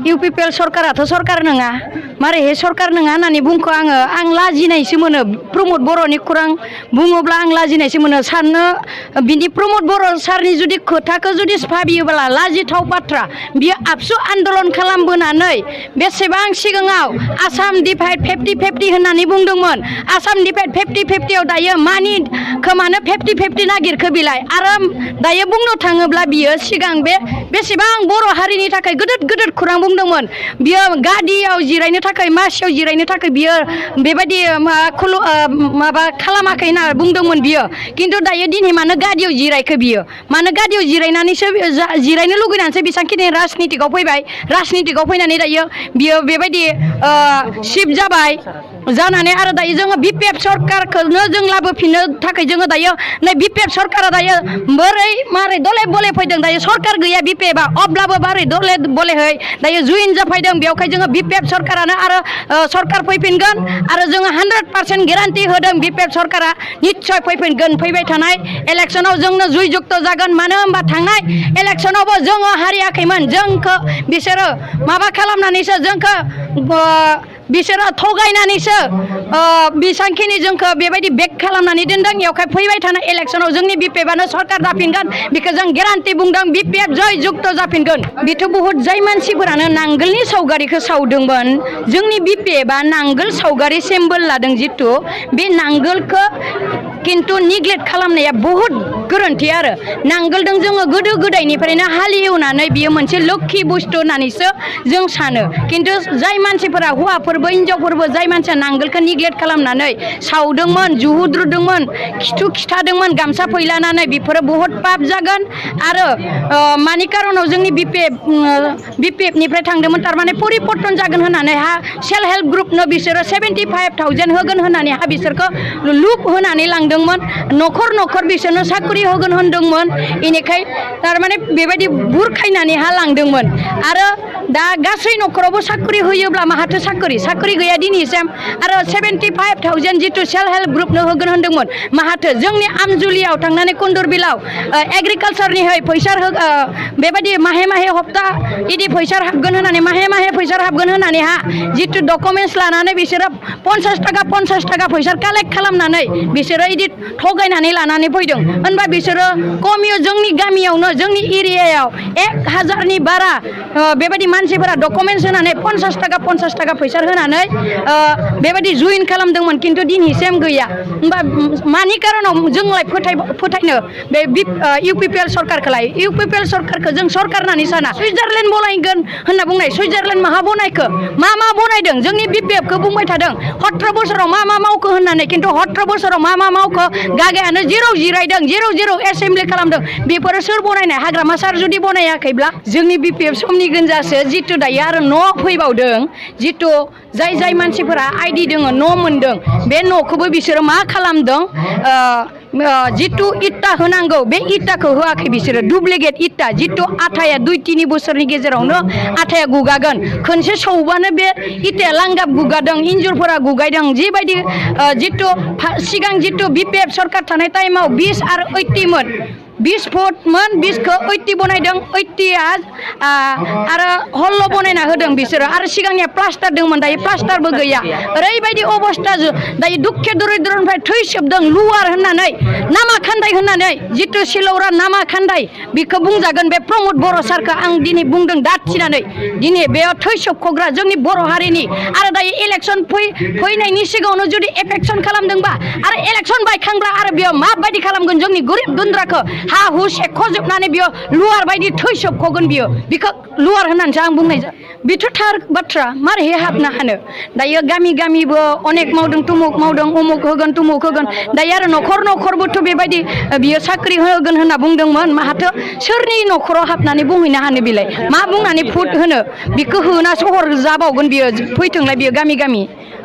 UPPL सरकाराथ' सरकार नङा मारैहाय सरकार नङा होननानै बुंखो आं लाजिनायसो मोनो प्रमद बर'नि खौरां बुङोब्ला आं लाजिनायसो मोनो साननो बिनि प्रमद बर' सारनि जुदि खोथाखौ जुदि भाबियोब्ला लाजिथाव बाथ्रा बियो आबसु आन्दलन खालामबोनानै बेसेबां सिगाङाव आसाम डिभाइड 50-50 होननानै बुंदोंमोन आसाम डिभाइड 50-50 दायो मानि खोमानो 50-50 नागिरखो बिलाय आरो दायो बुंनो थाङोब्ला बियो सिगां बेसेबां बर' हारिनि थाखाय गोदोर खौरां बुंदोंमोन बियो गादियाव जिरायनो थाखाय मासियाव जिरायनो थाखाय बियो बेबायदि माबा खालामाखै होनना बुंदोंमोन बियो किन्तु दायो दिनै मानो गादियाव जिरायखो बियो मानो गादियाव जिरायनानैसो जिरायनो लुगैनानैसो बेसांखिनि राजनितिकआव फैबाय राजनितिकआव फैनानै दायो बियो बेबायदि शिफ्ट जाबाय जानानै आरो दायो जोङो बिपिएफ सरकारखौनो जों लाबोफिननो थाखाय जोङो दायो नै बिपिएफ सरकारा दायो मारै दले बले फैदों दायो सरकार गैया बिपिएफआ अब्लाबो मारै दले बलेहै दायो जुइन जाफैदों बेवहाय जोङो बिपिएफ सरकारानो आरो सरकार फैफिनगोन आरो जोङो 100% गेरान्टि होदों बिपिएफ सरकारा निश्चय फैफिनगोन फैबाय थानाय इलेक्सनाव जोंनो जुइ जुक्त जागोन मानो होनबा थांनाय इलेक्सनावबो जोङो हारियाखैमोन जोंखौ बिसोरो माबा खालामनानैसो जोंखौ बिसोरो थगायनानैसो बेसांखिनि जोंखौ बेबायदि बेक खालामनानै दोनदों बेवहाय फैबाय थानाय इलेक्सनाव जोंनि बिपिएफआनो सरकार जाफिनगोन बेखौ जों गेरान्टि बुंदों बिपिएफ जय जुक्त जाफिनगोन बेथ' बहुत जाय मानसिफोरानो नांगोलनि सावगारिखौ सावदोंमोन जोंनि बिपिएफआ नांगोल सावगारि सिम्बल लादों जितु बे नांगोलखौ किन्तु निग्लेक्ट खालामनाया बहुत गोरोन्थि आरो नांगोलदों जोङो गोदो गोदायनिफ्रायनो हालेवनानै बियो मोनसे लोक्षि बुस्थु होननानैसो जों सानो किन्तु जाय मानसिफोरा हौवाफोरबो हिनजावफोरबो जाय मानसिया नांगोलखौ निग्लेक्ट खालामनानै सावदोंमोन जुहुद्रुदोंमोन खिथु खिथादोंमोन गामसा फैलानानै बेफोरो बहुत पाप जागोन आरो मानि कारनाव जोंनि बिपिएफनिफ्राय थांदोंमोन थारमाने परिबर्तन जागोन होननानै सेल्फ हेल्प ग्रुपनो बिसोरो 75,000 होगोन होननानै बिसोरखौ लुप होनानै लांदोंमोन न'खर बिसोरनो साख्रि होगोन होनदोंमोन बेनिखाय थारमाने बेबायदि बुरखायनानै लांदोंमोन आरो दा गासै न'खरावबो साख्रि होयोब्ला माहाथो साख्रि गैया दिनैसिम आरो 75,000 जितु सेल्फ हेल्प ग्रुपनो होगोन होनदोंमोन माहाथो जोंनि आमजुलियाव थांनानै कुन्दुरबिलाव एग्रिकालसारनिहाय फैसा बेबायदि माहे हप्ता इदि फैसा हाबगोन होननानै माहे फैसा हाबगोन होननानै जितु डकुमेन्टस लानानै बिसोरो 50 थाखा फैसा कालेक्ट खालामनानै बिसोरो इदि थगायनानै लानानै फैदों होनबा बिसोरो कमियो जोंनि गामियावनो जोंनि एरियायाव 1000नि बारा बेबायदि मानसिफोरा डकुमेन्टस होनानै 50 थाखा फैसा होनानै बेबायदि जुइन खालामदोंमोन किन्तु दिनैसिम गैया होनबा मानि कारनाव जोंलाय फोथायनो बे इउपिपिएल सरकारखौलाय इउपिपिएल सरकारखौ जों सरकार होननानै साना सुइजारलेण्ड बनायगोन होनना बुंनाय सुइजारलेण्ड माहा बनायखो मा बनायदों जोंनि बिपिएफखौ बुंबाय थादों 17 बोसोराव मा मावखो होननानै किन्तु 17 बोसोराव मा मावखो गागायानो जेराव जिरायदों जेराव एसेम्बलि खालामदों बेफोरो सोर बनायनाय हाग्रामा सार जुदि बनायाखैब्ला जोंनि बिपिएफ समनि गोनजासो जितु दायो आरो न' फैबावदों जितु जाय मानसिफोरा आइडि दङ न' मोनदों बे न'खौबो बिसोरो मा खालामदों जितु इटा होनांगौ बे इटाखौ होआखै बिसोरो डुप्लिकेट इटा जितु आटाया 2-3 बोसोरनि गेजेरावनो आटाया गुगागोन खनसे सौबानो बे इटाया लांगाब गुगादों इन्जुरफोरा गुगायदों जिबायदि सिगां जितु बिपिएफ सरकार थानाय टाइमाव 20 आरो 80 मोन 20 फुटमोन 20खौ 80 बनायदों 80आ आरो हल्ल' बनायना होदों बिसोरो आरो सिगांनिया प्लास्टार दंमोन दायो प्लास्टारबो गैया ओरैबायदि अबस्था दायो दुखे दरिद्रनिफ्राय थैसोबदों लुवार होननानै नामा खान्दाय होननानै जितु सिलौरा नामा खान्दाय बेखौ बुंजागोन बे प्रमद बर' सारखौ आं दिनै बुंदों दाथिनानै दिनै बेयाव थैसोबख'ग्रा जोंनि बर' हारिनि आरो दायो इलेक्सन फैनायनि सिगाङावनो जुदि एफेक्सन खालामदोंबा आरो इलेक्सन बायखांब्ला आरो बेयाव माबायदि खालामगोन जोंनि गोरिब गुन्द्राखौ हु सेख'जोबनानै बियो लुवार बायदि थैसोबख'गोन बियो बेखौ लुवार होननानैसो आं बुंनाय बेथ' थार बाथ्रा मारैहाय हाबनो हानो दायो गामिबो अनेक मावदों तुमुक मावदों उमुक होगोन तुमुक होगोन दायो आरो न'खरबोथ' बेबायदि बियो साख्रि होगोन होनना बुंदोंमोन माहाथो सोरनि न'खराव हाबनानै बुंहैनो हानो बिलाय मा बुंनानै फुट होनो बेखौ होना सहर जाबावगोन बियो फैथोंलाय बियो गामि